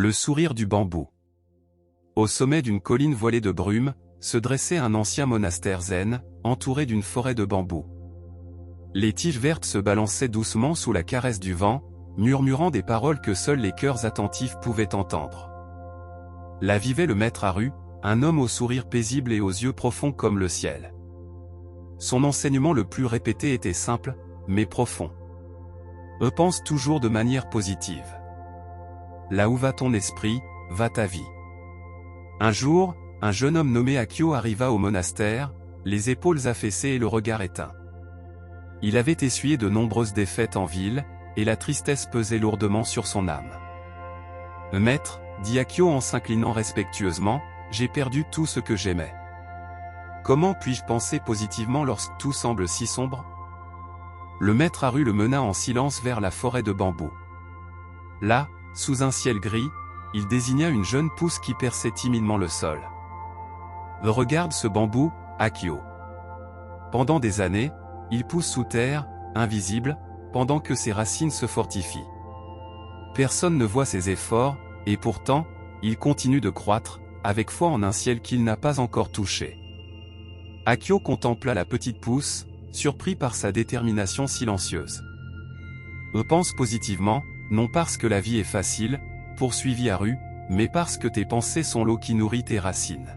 Le sourire du bambou. Au sommet d'une colline voilée de brume, se dressait un ancien monastère zen, entouré d'une forêt de bambous. Les tiges vertes se balançaient doucement sous la caresse du vent, murmurant des paroles que seuls les cœurs attentifs pouvaient entendre. Là vivait le maître Haru, un homme au sourire paisible et aux yeux profonds comme le ciel. Son enseignement le plus répété était simple, mais profond. Pense toujours de manière positive. Là où va ton esprit, va ta vie. Un jour, un jeune homme nommé Akio arriva au monastère, les épaules affaissées et le regard éteint. Il avait essuyé de nombreuses défaites en ville, et la tristesse pesait lourdement sur son âme. « Maître, dit Akio en s'inclinant respectueusement, j'ai perdu tout ce que j'aimais. Comment puis-je penser positivement lorsque tout semble si sombre ?» Le maître Haru le mena en silence vers la forêt de bambous. Là, sous un ciel gris, il désigna une jeune pousse qui perçait timidement le sol. « Regarde ce bambou, Akio. Pendant des années, il pousse sous terre, invisible, pendant que ses racines se fortifient. Personne ne voit ses efforts, et pourtant, il continue de croître, avec foi en un ciel qu'il n'a pas encore touché. » Akio contempla la petite pousse, surpris par sa détermination silencieuse. « Pense positivement, non parce que la vie est facile, poursuivit Haru, mais parce que tes pensées sont l'eau qui nourrit tes racines.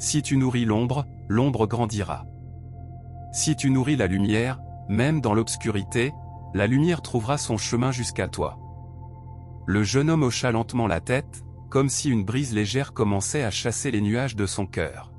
Si tu nourris l'ombre, l'ombre grandira. Si tu nourris la lumière, même dans l'obscurité, la lumière trouvera son chemin jusqu'à toi. » Le jeune homme hocha lentement la tête, comme si une brise légère commençait à chasser les nuages de son cœur.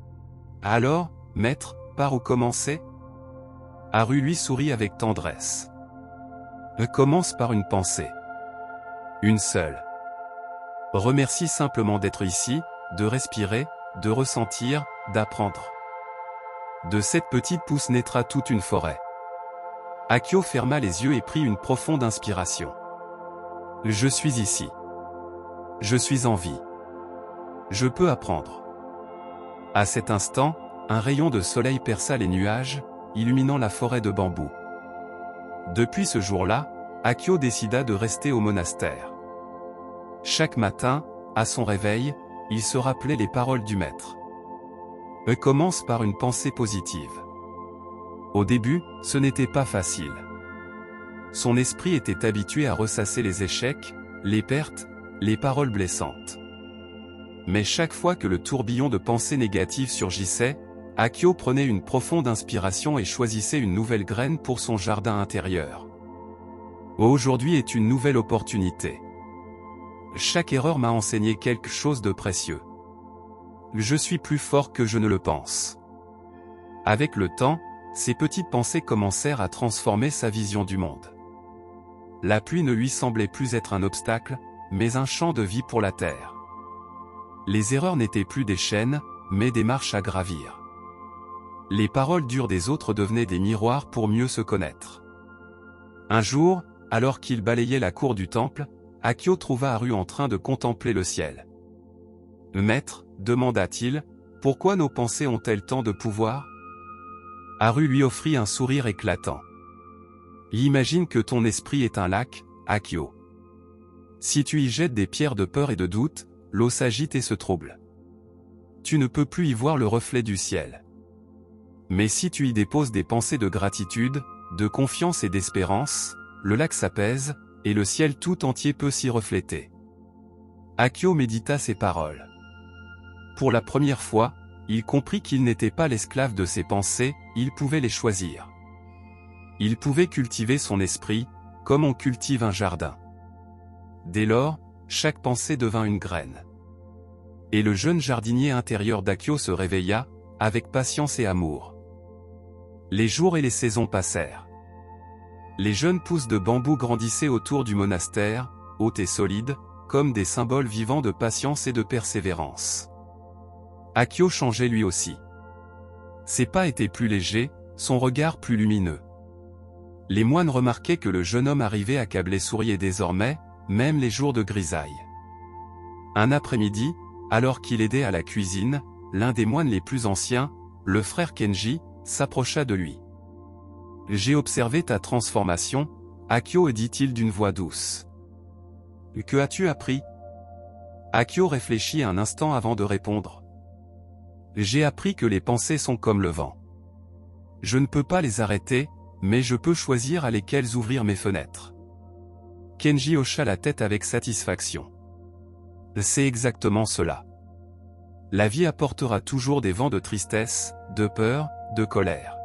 « Alors, maître, par où commencer ?» Haru lui sourit avec tendresse. « Commence par une pensée. Une seule. Remercie simplement d'être ici, de respirer, de ressentir, d'apprendre. De cette petite pousse naîtra toute une forêt. » Akio ferma les yeux et prit une profonde inspiration. « Je suis ici. Je suis en vie. Je peux apprendre. » À cet instant, un rayon de soleil perça les nuages, illuminant la forêt de bambous. Depuis ce jour-là, Akio décida de rester au monastère. Chaque matin, à son réveil, il se rappelait les paroles du maître. Commence par une pensée positive. Au début, ce n'était pas facile. Son esprit était habitué à ressasser les échecs, les pertes, les paroles blessantes. Mais chaque fois que le tourbillon de pensées négatives surgissait, Akio prenait une profonde inspiration et choisissait une nouvelle graine pour son jardin intérieur. Aujourd'hui est une nouvelle opportunité. Chaque erreur m'a enseigné quelque chose de précieux. Je suis plus fort que je ne le pense. Avec le temps, ces petites pensées commencèrent à transformer sa vision du monde. La pluie ne lui semblait plus être un obstacle, mais un champ de vie pour la terre. Les erreurs n'étaient plus des chaînes, mais des marches à gravir. Les paroles dures des autres devenaient des miroirs pour mieux se connaître. Un jour, alors qu'il balayait la cour du temple, Akio trouva Haru en train de contempler le ciel. « Maître, demanda-t-il, pourquoi nos pensées ont-elles tant de pouvoir ?» Haru lui offrit un sourire éclatant. « Imagine que ton esprit est un lac, Akio. Si tu y jettes des pierres de peur et de doute, l'eau s'agite et se trouble. Tu ne peux plus y voir le reflet du ciel. Mais si tu y déposes des pensées de gratitude, de confiance et d'espérance, le lac s'apaise, et le ciel tout entier peut s'y refléter. » Akio médita ces paroles. Pour la première fois, il comprit qu'il n'était pas l'esclave de ses pensées, il pouvait les choisir. Il pouvait cultiver son esprit, comme on cultive un jardin. Dès lors, chaque pensée devint une graine. Et le jeune jardinier intérieur d'Akio se réveilla, avec patience et amour. Les jours et les saisons passèrent. Les jeunes pousses de bambou grandissaient autour du monastère, hautes et solides, comme des symboles vivants de patience et de persévérance. Akio changeait lui aussi. Ses pas étaient plus légers, son regard plus lumineux. Les moines remarquaient que le jeune homme arrivait accablé souriait désormais, même les jours de grisaille. Un après-midi, alors qu'il aidait à la cuisine, l'un des moines les plus anciens, le frère Kenji, s'approcha de lui. « J'ai observé ta transformation, Akio, dit-il d'une voix douce. Que as-tu appris? Akio réfléchit un instant avant de répondre. J'ai appris que les pensées sont comme le vent. Je ne peux pas les arrêter, mais je peux choisir à lesquelles ouvrir mes fenêtres. Kenji hocha la tête avec satisfaction. C'est exactement cela. La vie apportera toujours des vents de tristesse, de peur, de colère.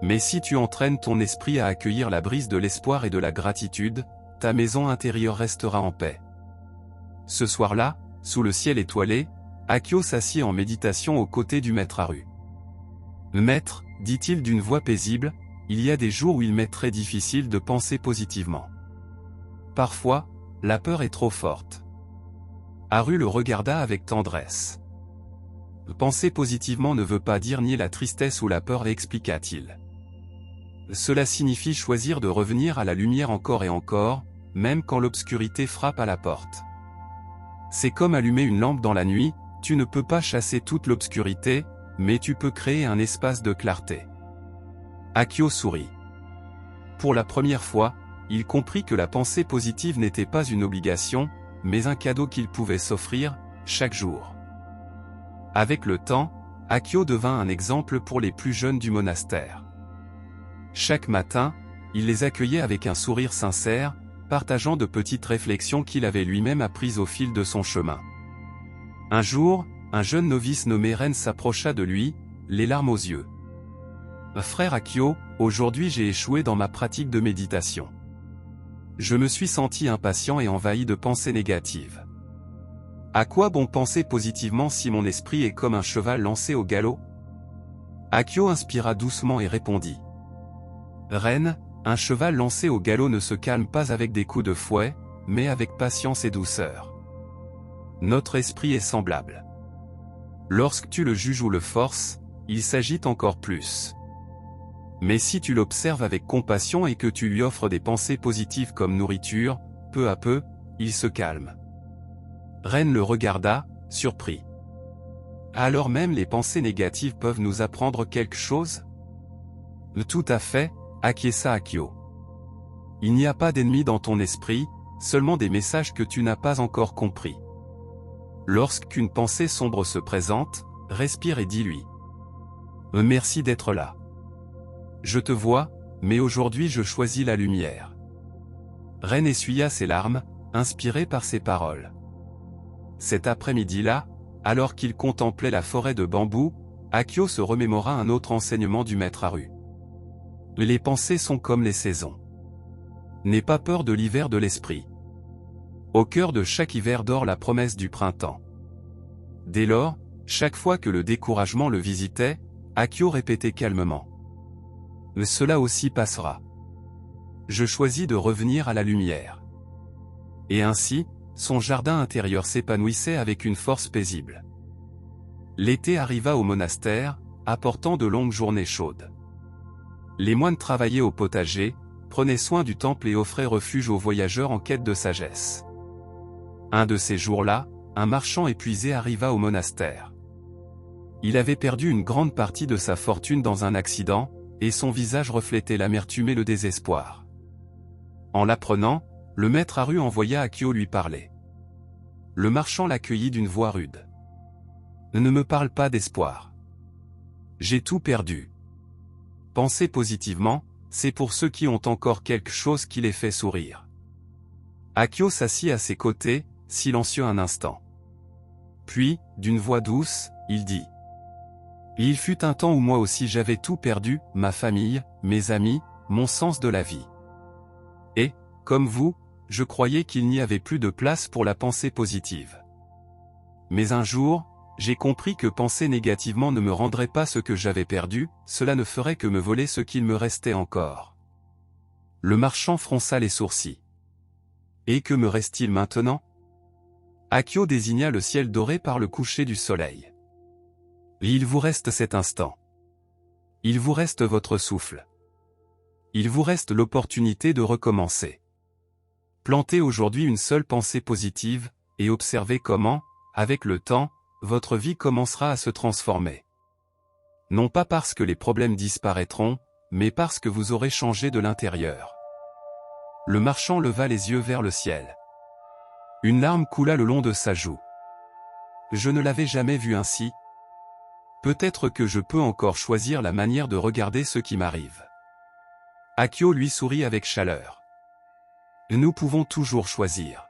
Mais si tu entraînes ton esprit à accueillir la brise de l'espoir et de la gratitude, ta maison intérieure restera en paix. Ce soir-là, sous le ciel étoilé, Akio s'assit en méditation aux côtés du maître Haru. Maître, dit-il d'une voix paisible, il y a des jours où il m'est très difficile de penser positivement. Parfois, la peur est trop forte. Haru le regarda avec tendresse. Penser positivement ne veut pas dire nier la tristesse ou la peur, expliqua-t-il. Cela signifie choisir de revenir à la lumière encore et encore, même quand l'obscurité frappe à la porte. C'est comme allumer une lampe dans la nuit, tu ne peux pas chasser toute l'obscurité, mais tu peux créer un espace de clarté. Akio sourit. Pour la première fois, il comprit que la pensée positive n'était pas une obligation, mais un cadeau qu'il pouvait s'offrir, chaque jour. Avec le temps, Akio devint un exemple pour les plus jeunes du monastère. Chaque matin, il les accueillait avec un sourire sincère, partageant de petites réflexions qu'il avait lui-même apprises au fil de son chemin. Un jour, un jeune novice nommé Ren s'approcha de lui, les larmes aux yeux. « Frère Akio, aujourd'hui j'ai échoué dans ma pratique de méditation. Je me suis senti impatient et envahi de pensées négatives. À quoi bon penser positivement si mon esprit est comme un cheval lancé au galop ?» Akio inspira doucement et répondit. « Ren, un cheval lancé au galop ne se calme pas avec des coups de fouet, mais avec patience et douceur. Notre esprit est semblable. Lorsque tu le juges ou le forces, il s'agite encore plus. Mais si tu l'observes avec compassion et que tu lui offres des pensées positives comme nourriture, peu à peu, il se calme. » Ren le regarda, surpris. « Alors même les pensées négatives peuvent nous apprendre quelque chose ? » Tout à fait, acquiesça Akio. Il n'y a pas d'ennemi dans ton esprit, seulement des messages que tu n'as pas encore compris. Lorsqu'une pensée sombre se présente, respire et dis-lui. Merci d'être là. Je te vois, mais aujourd'hui je choisis la lumière. Ren essuya ses larmes, inspiré par ces paroles. Cet après-midi-là, alors qu'il contemplait la forêt de bambous, Akio se remémora un autre enseignement du maître Haru. Les pensées sont comme les saisons. N'aie pas peur de l'hiver de l'esprit. Au cœur de chaque hiver dort la promesse du printemps. Dès lors, chaque fois que le découragement le visitait, Akio répétait calmement. Cela aussi passera. Je choisis de revenir à la lumière. Et ainsi, son jardin intérieur s'épanouissait avec une force paisible. L'été arriva au monastère, apportant de longues journées chaudes. Les moines travaillaient au potager, prenaient soin du temple et offraient refuge aux voyageurs en quête de sagesse. Un de ces jours-là, un marchand épuisé arriva au monastère. Il avait perdu une grande partie de sa fortune dans un accident, et son visage reflétait l'amertume et le désespoir. En l'apprenant, le maître Haru envoya Akio lui parler. Le marchand l'accueillit d'une voix rude. « Ne me parle pas d'espoir. J'ai tout perdu. Penser positivement, c'est pour ceux qui ont encore quelque chose qui les fait sourire. » Akio s'assit à ses côtés, silencieux un instant. Puis, d'une voix douce, il dit. « Il fut un temps où moi aussi j'avais tout perdu, ma famille, mes amis, mon sens de la vie. Et, comme vous, je croyais qu'il n'y avait plus de place pour la pensée positive. Mais un jour, j'ai compris que penser négativement ne me rendrait pas ce que j'avais perdu, cela ne ferait que me voler ce qu'il me restait encore. » Le marchand fronça les sourcils. « Et que me reste-t-il maintenant ?» Akio désigna le ciel doré par le coucher du soleil. « Il vous reste cet instant. Il vous reste votre souffle. Il vous reste l'opportunité de recommencer. Plantez aujourd'hui une seule pensée positive, et observez comment, avec le temps, votre vie commencera à se transformer. Non pas parce que les problèmes disparaîtront, mais parce que vous aurez changé de l'intérieur. » Le marchand leva les yeux vers le ciel. Une larme coula le long de sa joue. Je ne l'avais jamais vu ainsi. Peut-être que je peux encore choisir la manière de regarder ce qui m'arrive. Akio lui sourit avec chaleur. Nous pouvons toujours choisir.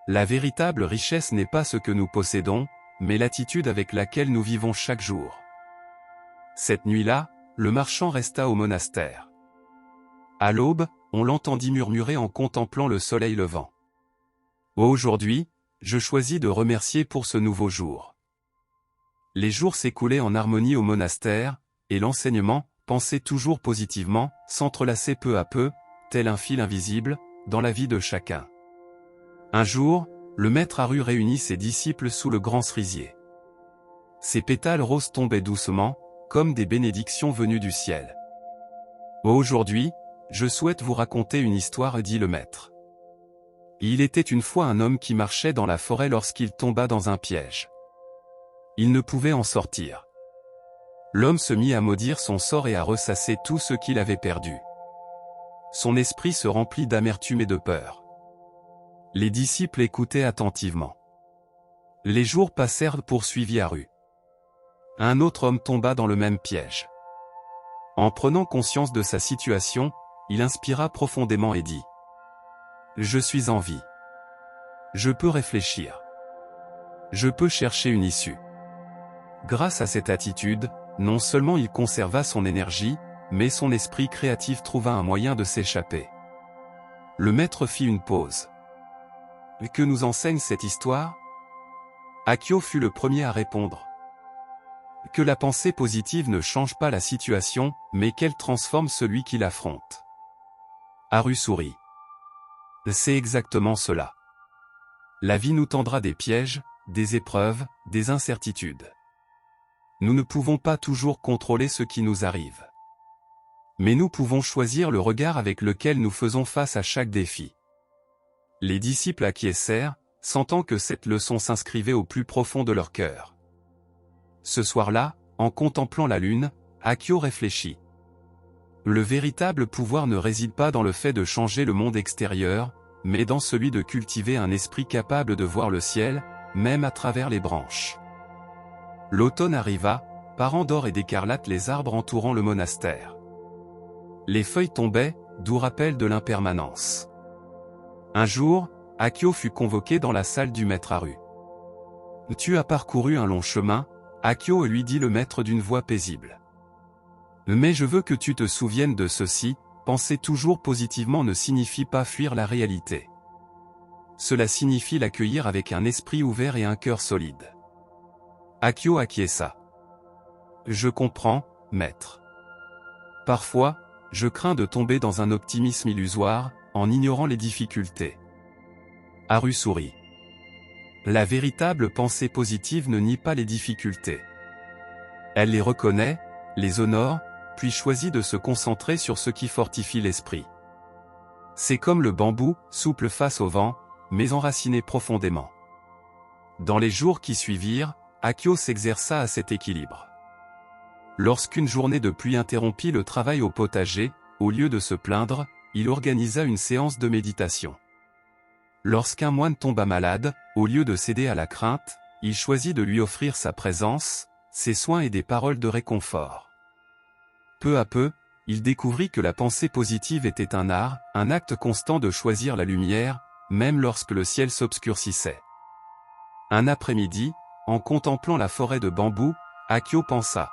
La véritable richesse n'est pas ce que nous possédons, mais l'attitude avec laquelle nous vivons chaque jour. Cette nuit-là, le marchand resta au monastère. À l'aube, on l'entendit murmurer en contemplant le soleil levant. Aujourd'hui, je choisis de remercier pour ce nouveau jour. Les jours s'écoulaient en harmonie au monastère, et l'enseignement, pensé toujours positivement, s'entrelaçait peu à peu, tel un fil invisible, dans la vie de chacun. Un jour, le maître Haru réunit ses disciples sous le grand cerisier. Ses pétales roses tombaient doucement, comme des bénédictions venues du ciel. Aujourd'hui, je souhaite vous raconter une histoire, dit le maître. Il était une fois un homme qui marchait dans la forêt lorsqu'il tomba dans un piège. Il ne pouvait en sortir. L'homme se mit à maudire son sort et à ressasser tout ce qu'il avait perdu. Son esprit se remplit d'amertume et de peur. Les disciples écoutaient attentivement. Les jours passèrent, poursuivit Haru. Un autre homme tomba dans le même piège. En prenant conscience de sa situation, il inspira profondément et dit : Je suis en vie. Je peux réfléchir. Je peux chercher une issue. Grâce à cette attitude, non seulement il conserva son énergie, mais son esprit créatif trouva un moyen de s'échapper. Le maître fit une pause. Que nous enseigne cette histoire ? Akio fut le premier à répondre. Que la pensée positive ne change pas la situation, mais qu'elle transforme celui qui l'affronte. Haru sourit. C'est exactement cela. La vie nous tendra des pièges, des épreuves, des incertitudes. Nous ne pouvons pas toujours contrôler ce qui nous arrive. Mais nous pouvons choisir le regard avec lequel nous faisons face à chaque défi. Les disciples acquiescèrent, sentant que cette leçon s'inscrivait au plus profond de leur cœur. Ce soir-là, en contemplant la lune, Akio réfléchit. Le véritable pouvoir ne réside pas dans le fait de changer le monde extérieur, mais dans celui de cultiver un esprit capable de voir le ciel, même à travers les branches. L'automne arriva, parant d'or et d'écarlate les arbres entourant le monastère. Les feuilles tombaient, doux rappel de l'impermanence. Un jour, Akio fut convoqué dans la salle du maître Haru. « Tu as parcouru un long chemin », Akio lui dit le maître d'une voix paisible. « Mais je veux que tu te souviennes de ceci, penser toujours positivement ne signifie pas fuir la réalité. Cela signifie l'accueillir avec un esprit ouvert et un cœur solide. » Akio acquiesça. « Je comprends, maître. Parfois, je crains de tomber dans un optimisme illusoire, en ignorant les difficultés. » Haru sourit. La véritable pensée positive ne nie pas les difficultés. Elle les reconnaît, les honore, puis choisit de se concentrer sur ce qui fortifie l'esprit. C'est comme le bambou, souple face au vent, mais enraciné profondément. Dans les jours qui suivirent, Akio s'exerça à cet équilibre. Lorsqu'une journée de pluie interrompit le travail au potager, au lieu de se plaindre, il organisa une séance de méditation. Lorsqu'un moine tomba malade, au lieu de céder à la crainte, il choisit de lui offrir sa présence, ses soins et des paroles de réconfort. Peu à peu, il découvrit que la pensée positive était un art, un acte constant de choisir la lumière, même lorsque le ciel s'obscurcissait. Un après-midi, en contemplant la forêt de bambous, Akio pensa :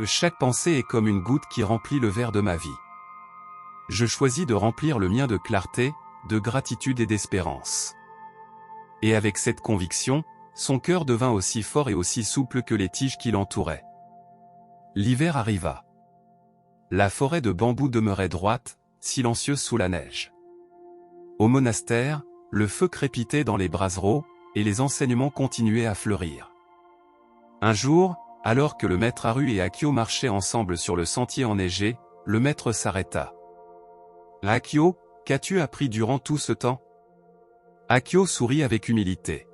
chaque pensée est comme une goutte qui remplit le verre de ma vie. Je choisis de remplir le mien de clarté, de gratitude et d'espérance. Et avec cette conviction, son cœur devint aussi fort et aussi souple que les tiges qui l'entouraient. L'hiver arriva. La forêt de bambous demeurait droite, silencieuse sous la neige. Au monastère, le feu crépitait dans les brassereaux, et les enseignements continuaient à fleurir. Un jour, alors que le maître Haru et Akio marchaient ensemble sur le sentier enneigé, le maître s'arrêta. « Akio, qu'as-tu appris durant tout ce temps ?» Akio sourit avec humilité.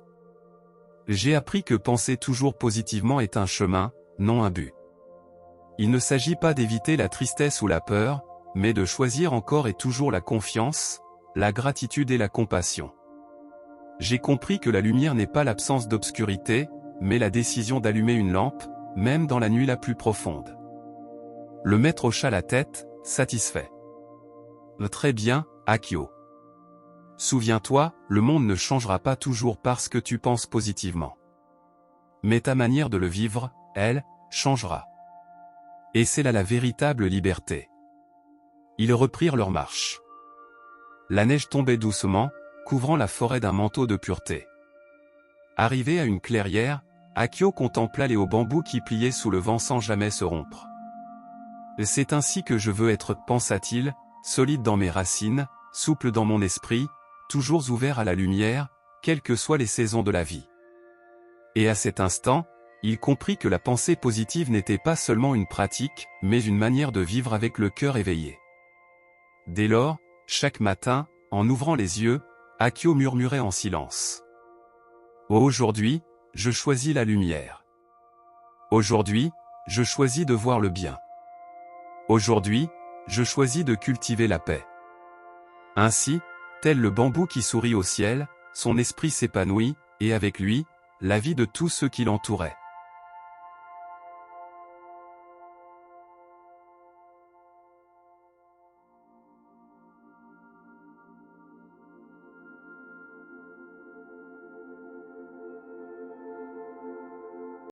« J'ai appris que penser toujours positivement est un chemin, non un but. Il ne s'agit pas d'éviter la tristesse ou la peur, mais de choisir encore et toujours la confiance, la gratitude et la compassion. J'ai compris que la lumière n'est pas l'absence d'obscurité, mais la décision d'allumer une lampe, même dans la nuit la plus profonde. Le maître hocha la tête, satisfait. Très bien, Akio. Souviens-toi, le monde ne changera pas toujours parce que tu penses positivement. Mais ta manière de le vivre, elle, changera. Et c'est là la véritable liberté. Ils reprirent leur marche. La neige tombait doucement, couvrant la forêt d'un manteau de pureté. Arrivé à une clairière, Akio contempla les hauts bambous qui pliaient sous le vent sans jamais se rompre. C'est ainsi que je veux être, pensa-t-il, solide dans mes racines, souple dans mon esprit, toujours ouvert à la lumière, quelles que soient les saisons de la vie. Et à cet instant, il comprit que la pensée positive n'était pas seulement une pratique, mais une manière de vivre avec le cœur éveillé. Dès lors, chaque matin, en ouvrant les yeux, Akio murmurait en silence. « Aujourd'hui, je choisis la lumière. Aujourd'hui, je choisis de voir le bien. Aujourd'hui, je choisis de cultiver la paix. » Ainsi, tel le bambou qui sourit au ciel, son esprit s'épanouit, et avec lui, la vie de tous ceux qui l'entouraient.